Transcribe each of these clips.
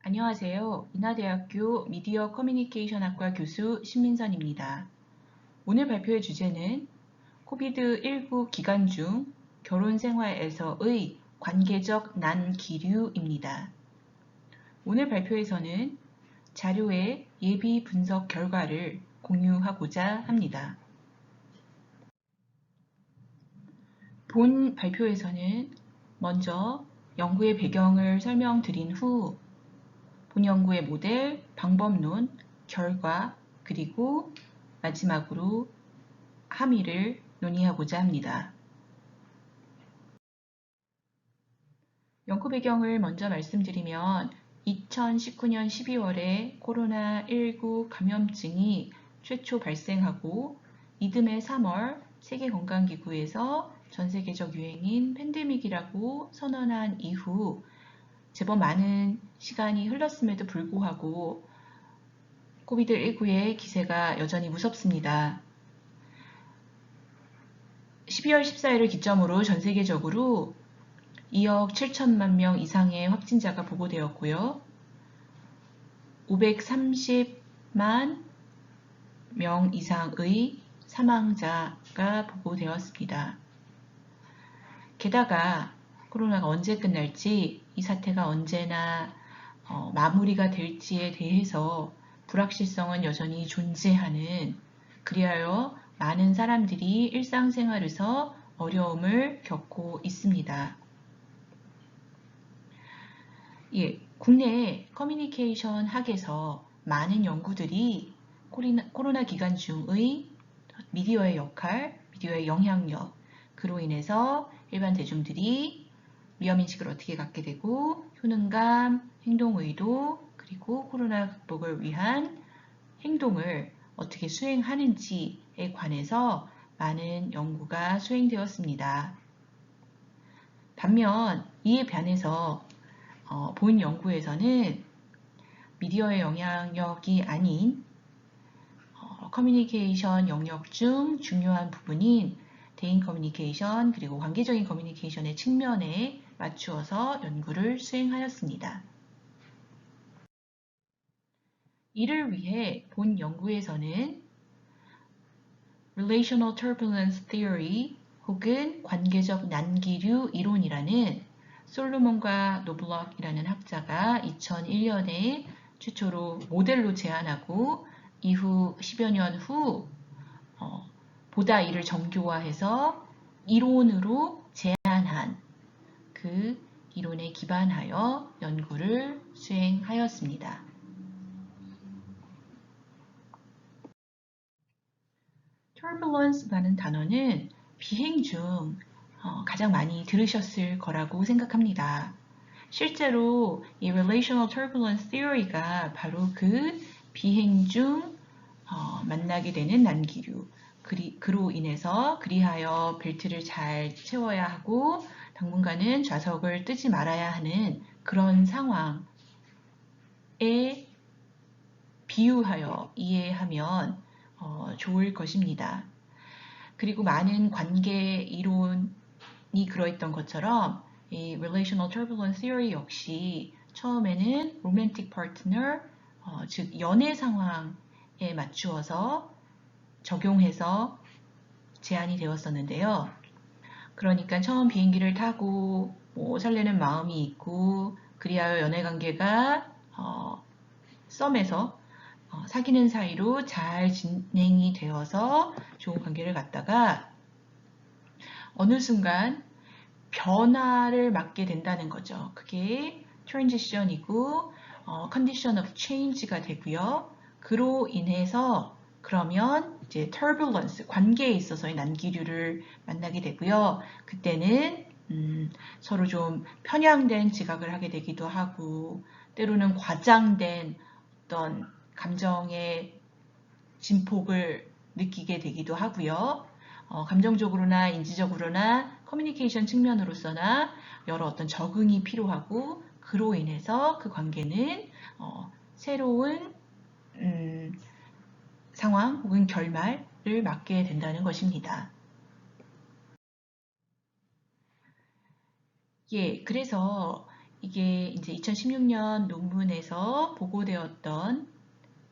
안녕하세요. 인하대학교 미디어 커뮤니케이션학과 교수 신민선입니다. 오늘 발표의 주제는 코비드19 기간 중 결혼 생활에서의 관계적 난기류입니다. 오늘 발표에서는 자료의 예비 분석 결과를 공유하고자 합니다. 본 발표에서는 먼저 연구의 배경을 설명드린 후 본 연구의 모델, 방법론, 결과, 그리고 마지막으로 함의를 논의하고자 합니다. 연구 배경을 먼저 말씀드리면 2019년 12월에 코로나19 감염증이 최초 발생하고 이듬해 3월 세계건강기구에서 전세계적 유행인 팬데믹이라고 선언한 이후 제법 많은 시간이 흘렀음에도 불구하고 코비드19의 기세가 여전히 무섭습니다. 12월 14일을 기점으로 전 세계적으로 2억 7천만 명 이상의 확진자가 보고되었고요. 530만 명 이상의 사망자가 보고되었습니다. 게다가 코로나가 언제 끝날지, 이 사태가 언제나 마무리가 될지에 대해서 불확실성은 여전히 존재하는, 그리하여 많은 사람들이 일상생활에서 어려움을 겪고 있습니다. 국내 커뮤니케이션 학에서 많은 연구들이 코로나 기간 중의 미디어의 역할, 미디어의 영향력, 그로 인해서 일반 대중들이 위험인식을 어떻게 갖게 되고 효능감, 행동의도, 그리고 코로나 극복을 위한 행동을 어떻게 수행하는지에 관해서 많은 연구가 수행되었습니다. 반면 이에 반해서 본 연구에서는 미디어의 영향력이 아닌 커뮤니케이션 영역 중 중요한 부분인 대인 커뮤니케이션 그리고 관계적인 커뮤니케이션의 측면에 맞추어서 연구를 수행하였습니다. 이를 위해 본 연구에서는 Relational Turbulence Theory 혹은 관계적 난기류 이론이라는 솔로몬과 노블럭이라는 학자가 2001년에 최초로 모델로 제안하고 이후 10여 년 후 보다 이를 정교화해서 이론으로 제안한 그 이론에 기반하여 연구를 수행하였습니다. turbulence라는 단어는 비행 중 가장 많이 들으셨을 거라고 생각합니다. 실제로 이 Relational Turbulence Theory가 바로 그 비행 중 만나게 되는 난기류, 그로 인해서 그리하여 벨트를 잘 채워야 하고 당분간은 좌석을 뜨지 말아야 하는 그런 상황에 비유하여 이해하면 좋을 것입니다. 그리고 많은 관계 이론이 그러했던 것처럼 이 Relational Turbulence Theory 역시 처음에는 Romantic Partner, 즉 연애 상황에 맞추어서 적용해서 제안이 되었었는데요. 그러니까 처음 비행기를 타고 설레는 마음이 있고 그리하여 연애관계가 썸에서 사귀는 사이로 잘 진행이 되어서 좋은 관계를 갖다가 어느 순간 변화를 맞게 된다는 거죠. 그게 transition이고 condition of change가 되고요. 그로 인해서 그러면 이제 turbulence, 관계에 있어서의 난기류를 만나게 되고요. 그때는 서로 좀 편향된 지각을 하게 되기도 하고 때로는 과장된 어떤 감정의 진폭을 느끼게 되기도 하고요. 감정적으로나 인지적으로나 커뮤니케이션 측면으로서나 여러 어떤 적응이 필요하고 그로 인해서 그 관계는 새로운 상황 혹은 결말을 맞게 된다는 것입니다. 그래서 이게 이제 2016년 논문에서 보고되었던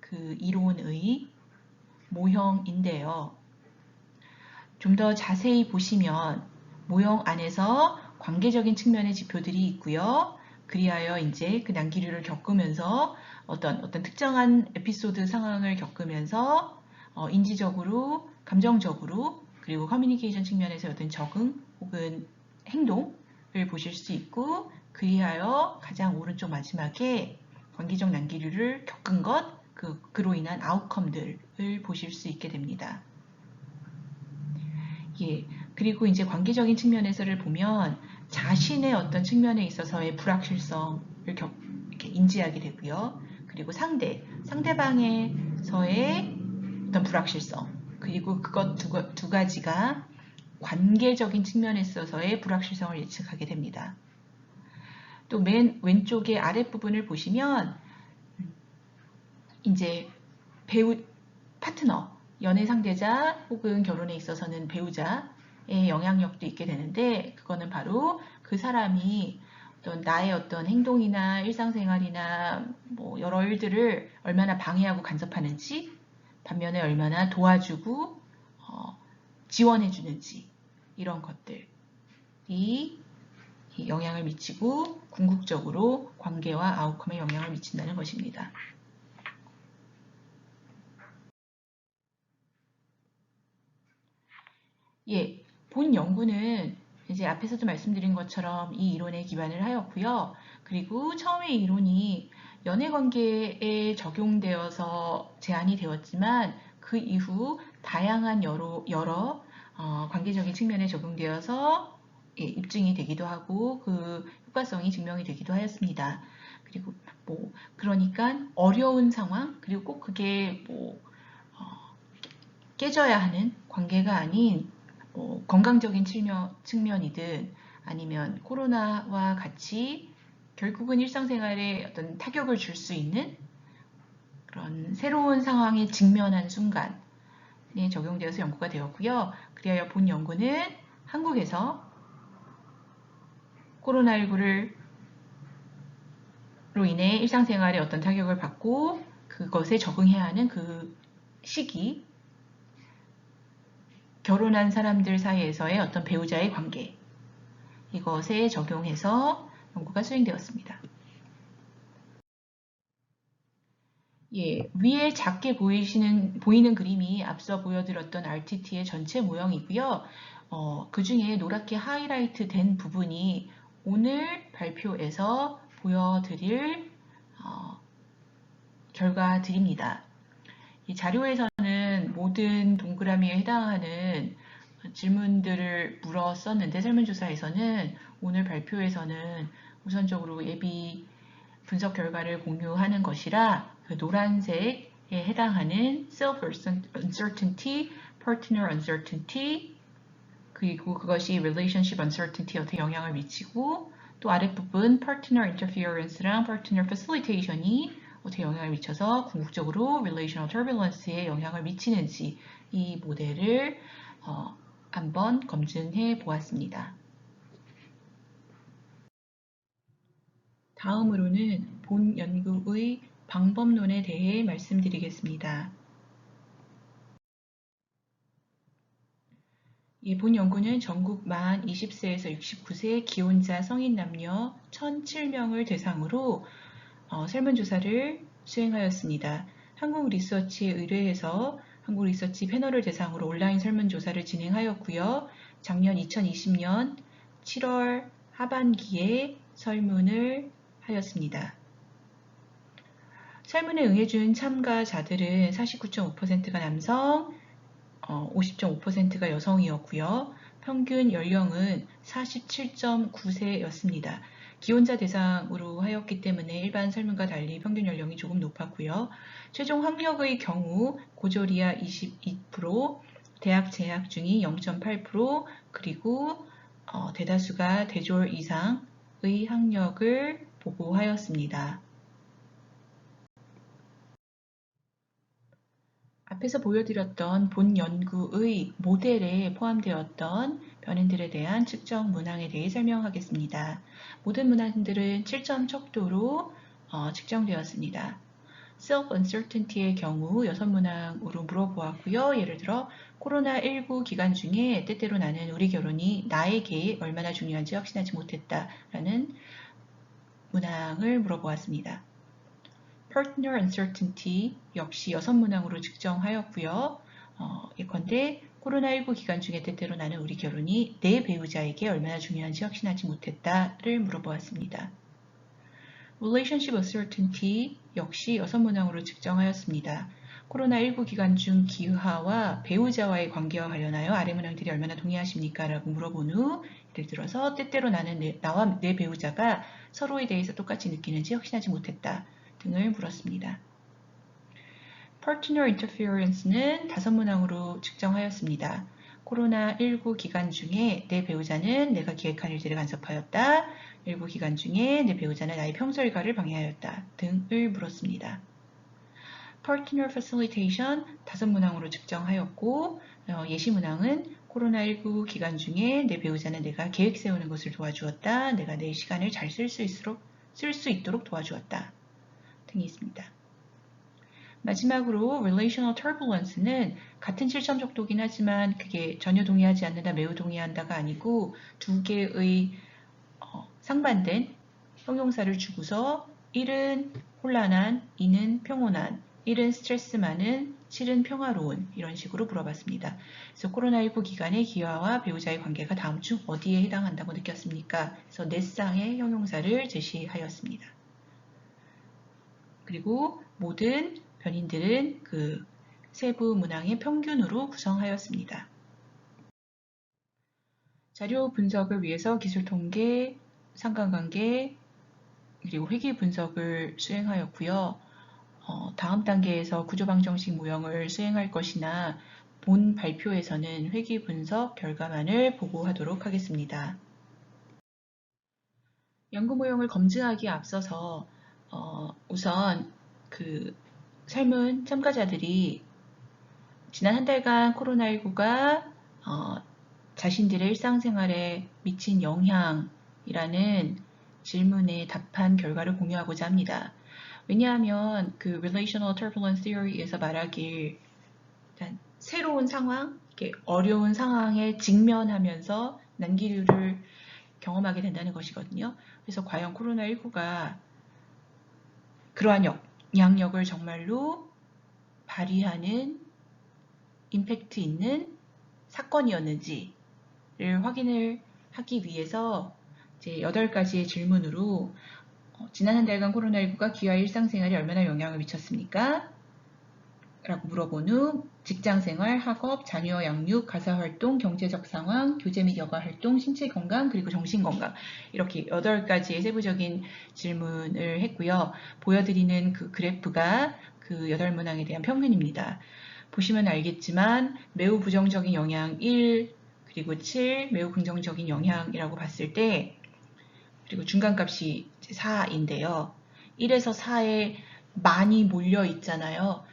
그 이론의 모형인데요. 좀 더 자세히 보시면 모형 안에서 관계적인 측면의 지표들이 있고요. 그리하여 이제 그 난기류를 겪으면서 어떤 특정한 에피소드 상황을 겪으면서 인지적으로, 감정적으로, 그리고 커뮤니케이션 측면에서 어떤 적응 혹은 행동을 보실 수 있고, 그리하여 가장 오른쪽 마지막에 관계적 난기류를 겪은 것, 그로 인한 아웃컴들을 보실 수 있게 됩니다. 예, 그리고 이제 관계적인 측면에서를 보면 자신의 어떤 측면에 있어서의 불확실성을 이렇게 인지하게 되고요. 그리고 상대방에서의 어떤 불확실성, 그리고 그것 두 가지가 관계적인 측면에 있어서의 불확실성을 예측하게 됩니다. 또 맨 왼쪽의 아랫부분을 보시면 이제 파트너, 연애 상대자 혹은 결혼에 있어서는 배우자의 영향력도 있게 되는데, 그거는 바로 그 사람이 나의 어떤 행동이나 일상생활이나 뭐 여러 일들을 얼마나 방해하고 간섭하는지, 반면에 얼마나 도와주고 지원해주는지, 이런 것들이 영향을 미치고 궁극적으로 관계와 아웃컴에 영향을 미친다는 것입니다. 예, 본 연구는 이제 앞에서도 말씀드린 것처럼 이 이론에 기반을 하였고요. 그리고 처음에 이 이론이 연애관계에 적용되어서 제안이 되었지만 그 이후 다양한 여러 관계적인 측면에 적용되어서 입증이 되기도 하고 그 효과성이 증명이 되기도 하였습니다. 그리고 그러니까 어려운 상황, 그리고 꼭 그게 깨져야 하는 관계가 아닌 건강적인 측면이든 아니면 코로나와 같이 결국은 일상생활에 어떤 타격을 줄 수 있는 그런 새로운 상황에 직면한 순간에 적용되어서 연구가 되었고요. 그리하여 본 연구는 한국에서 코로나19로 인해 일상생활에 어떤 타격을 받고 그것에 적응해야 하는 그 시기, 결혼한 사람들 사이에서의 어떤 배우자의 관계, 이것에 적용해서 연구가 수행되었습니다. 예, 위에 작게 보이는 그림이 앞서 보여드렸던 RTT의 전체 모형이고요. 그 중에 노랗게 하이라이트 된 부분이 오늘 발표에서 보여드릴 결과들입니다. 이 자료에서는 모든 동그라미에 해당하는 질문들을 물었었는데, 설문조사에서는 오늘 발표에서는 우선적으로 예비 분석 결과를 공유하는 것이라 그 노란색에 해당하는 self uncertainty, partner uncertainty, 그리고 그것이 relationship uncertainty에 어떻게 영향을 미치고, 또 아랫부분 partner interference랑 partner facilitation이 어떻게 영향을 미쳐서 궁극적으로 relational turbulence에 영향을 미치는지 이 모델을 한번 검증해 보았습니다. 다음으로는 본 연구의 방법론에 대해 말씀드리겠습니다. 본 연구는 전국 만 20세에서 69세 기혼자 성인 남녀 1,007명을 대상으로 설문조사를 수행하였습니다. 한국리서치에 의뢰해서 한국리서치 패널을 대상으로 온라인 설문조사를 진행하였고요. 작년 2020년 7월 하반기에 설문을 하였습니다. 설문에 응해준 참가자들은 49.5%가 남성, 50.5%가 여성이었고요. 평균 연령은 47.9세였습니다. 기혼자 대상으로 하였기 때문에 일반 설문과 달리 평균 연령이 조금 높았고요. 최종 학력의 경우 고졸이하 22%, 대학 재학 중이 0.8%, 그리고 대다수가 대졸 이상의 학력을 보고하였습니다. 앞에서 보여드렸던 본 연구의 모델에 포함되었던 변인들에 대한 측정 문항에 대해 설명하겠습니다. 모든 문항들은 7점 척도로 측정되었습니다. self-uncertainty의 경우 6문항으로 물어보았고요. 예를 들어 코로나19 기간 중에 때때로 나는 우리 결혼이 나에게 얼마나 중요한지 확신하지 못했다라는 문항을 물어보았습니다. partner uncertainty 역시 6문항으로 측정하였고요. 예컨대 코로나19 기간 중에 때때로 나는 우리 결혼이 내 배우자에게 얼마나 중요한지 확신하지 못했다를 물어보았습니다. relationship uncertainty 역시 6문항으로 측정하였습니다. 코로나19 기간 중 기하와 배우자와의 관계와 관련하여 아래 문항들이 얼마나 동의하십니까? 라고 물어본 후 예를 들어서 때때로 나와 내 배우자가 서로에 대해서 똑같이 느끼는지 확신하지 못했다 등을 물었습니다. partner interference는 5문항으로 측정하였습니다. 코로나19 기간 중에 내 배우자는 내가 기획한 일들을 간섭하였다. 19 기간 중에 내 배우자는 나의 평소 일과를 방해하였다. 등을 물었습니다. partner facilitation 5문항으로 측정하였고 예시 문항은 코로나19 기간 중에 내 배우자는 내가 계획 세우는 것을 도와주었다. 내가 내 시간을 잘 쓸 수 있도록 도와주었다. 등이 있습니다. 마지막으로 relational turbulence는 같은 7점 척도긴 하지만 그게 전혀 동의하지 않는다, 매우 동의한다가 아니고 두 개의 상반된 형용사를 주고서 1은 혼란한, 2는 평온한, 1은 스트레스 많은, 7은 평화로운 이런 식으로 물어봤습니다. 그래서 코로나19 기간의 기와와 배우자의 관계가 다음 중 어디에 해당한다고 느꼈습니까? 그래서 4쌍의 형용사를 제시하였습니다. 그리고 모든 변인들은 그 세부 문항의 평균으로 구성하였습니다. 자료 분석을 위해서 기술 통계, 상관관계, 그리고 회귀 분석을 수행하였고요. 다음 단계에서 구조방정식 모형을 수행할 것이나 본 발표에서는 회귀 분석 결과만을 보고하도록 하겠습니다. 연구 모형을 검증하기에 앞서서 우선 그 설문 참가자들이 지난 한 달간 코로나19가 자신들의 일상생활에 미친 영향이라는 질문에 답한 결과를 공유하고자 합니다. 왜냐하면 그 Relational Turbulence Theory에서 말하길 새로운 상황, 어려운 상황에 직면하면서 난기류를 경험하게 된다는 것이거든요. 그래서 과연 코로나19가 그러한 영향력을 정말로 발휘하는 임팩트 있는 사건이었는지를 확인을 하기 위해서 이제 8가지의 질문으로 지난 한 달간 코로나19가 기와 일상생활에 얼마나 영향을 미쳤습니까? 라고 물어본 후 직장생활, 학업, 자녀 양육, 가사활동, 경제적 상황, 교제 및 여가활동, 신체건강, 그리고 정신건강 이렇게 8가지의 세부적인 질문을 했고요. 보여드리는 그 그래프가 그 8문항에 대한 평균입니다. 보시면 알겠지만 매우 부정적인 영향 1, 그리고 7, 매우 긍정적인 영향이라고 봤을 때 그리고 중간값이 4인데요. 1에서 4에 많이 몰려 있잖아요.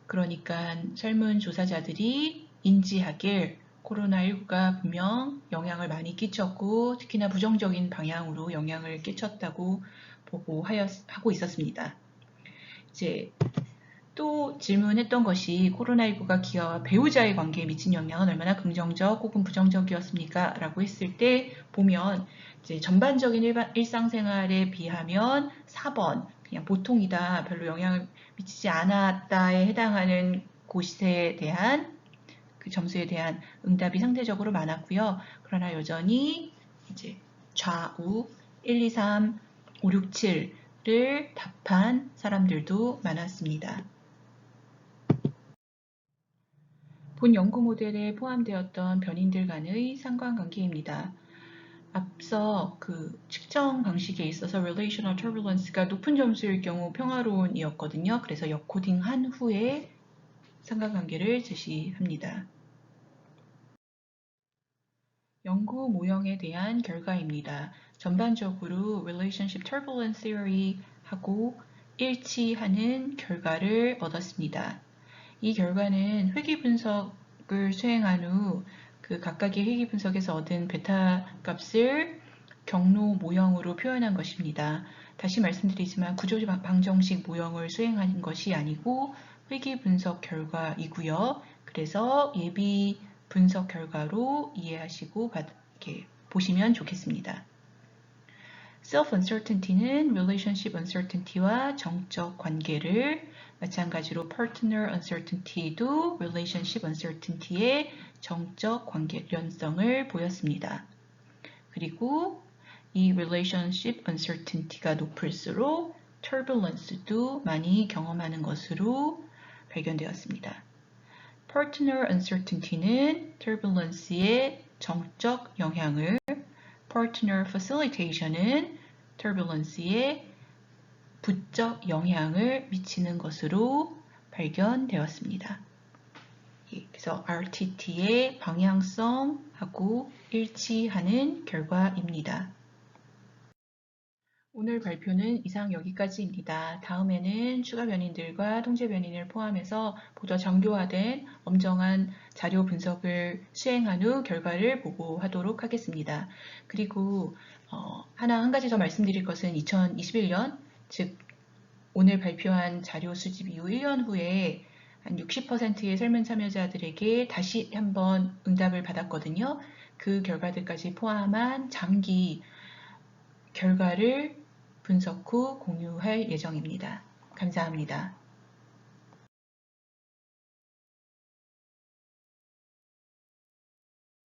그러니까 설문조사자들이 인지하길 코로나19가 분명 영향을 많이 끼쳤고 특히나 부정적인 방향으로 영향을 끼쳤다고 하고 있었습니다. 이제 또 질문했던 것이 코로나19가 기아와 배우자의 관계에 미친 영향은 얼마나 긍정적 혹은 부정적이었습니까? 라고 했을 때 보면 이제 전반적인 일상생활에 비하면 4번 그냥 보통이다, 별로 영향을 미치지 않았다에 해당하는 곳에 대한 그 점수에 대한 응답이 상대적으로 많았고요. 그러나 여전히 이제 좌우 1, 2, 3, 5, 6, 7를 답한 사람들도 많았습니다. 본 연구 모델에 포함되었던 변인들 간의 상관관계입니다. 앞서 그 측정 방식에 있어서 Relational Turbulence가 높은 점수일 경우 평화로운이었거든요. 그래서 역코딩한 후에 상관관계를 제시합니다. 연구 모형에 대한 결과입니다. 전반적으로 Relationship Turbulence Theory하고 일치하는 결과를 얻었습니다. 이 결과는 회귀 분석을 수행한 후 그 각각의 회귀 분석에서 얻은 베타 값을 경로 모형으로 표현한 것입니다. 다시 말씀드리지만 구조 방정식 모형을 수행한 것이 아니고 회귀 분석 결과이고요. 그래서 예비 분석 결과로 이해하시고 이렇게 보시면 좋겠습니다. Self-uncertainty는 relationship uncertainty와 정적 관계를, 마찬가지로 partner uncertainty도 relationship uncertainty의 정적 관계련성을 보였습니다. 그리고 이 relationship uncertainty가 높을수록 turbulence도 많이 경험하는 것으로 발견되었습니다. Partner uncertainty는 turbulence의 정적 영향을, partner facilitation은 turbulence의 부적 영향을 미치는 것으로 발견되었습니다. 그래서 RTT의 방향성하고 일치하는 결과입니다. 오늘 발표는 이상 여기까지입니다. 다음에는 추가 변인들과 통제 변인을 포함해서 보다 정교화된 엄정한 자료 분석을 수행한 후 결과를 보고하도록 하겠습니다. 그리고 한 가지 더 말씀드릴 것은 2021년, 즉 오늘 발표한 자료 수집 이후 1년 후에 한 60%의 설문 참여자들에게 다시 한번 응답을 받았거든요. 그 결과들까지 포함한 장기 결과를 분석 후 공유할 예정입니다. 감사합니다.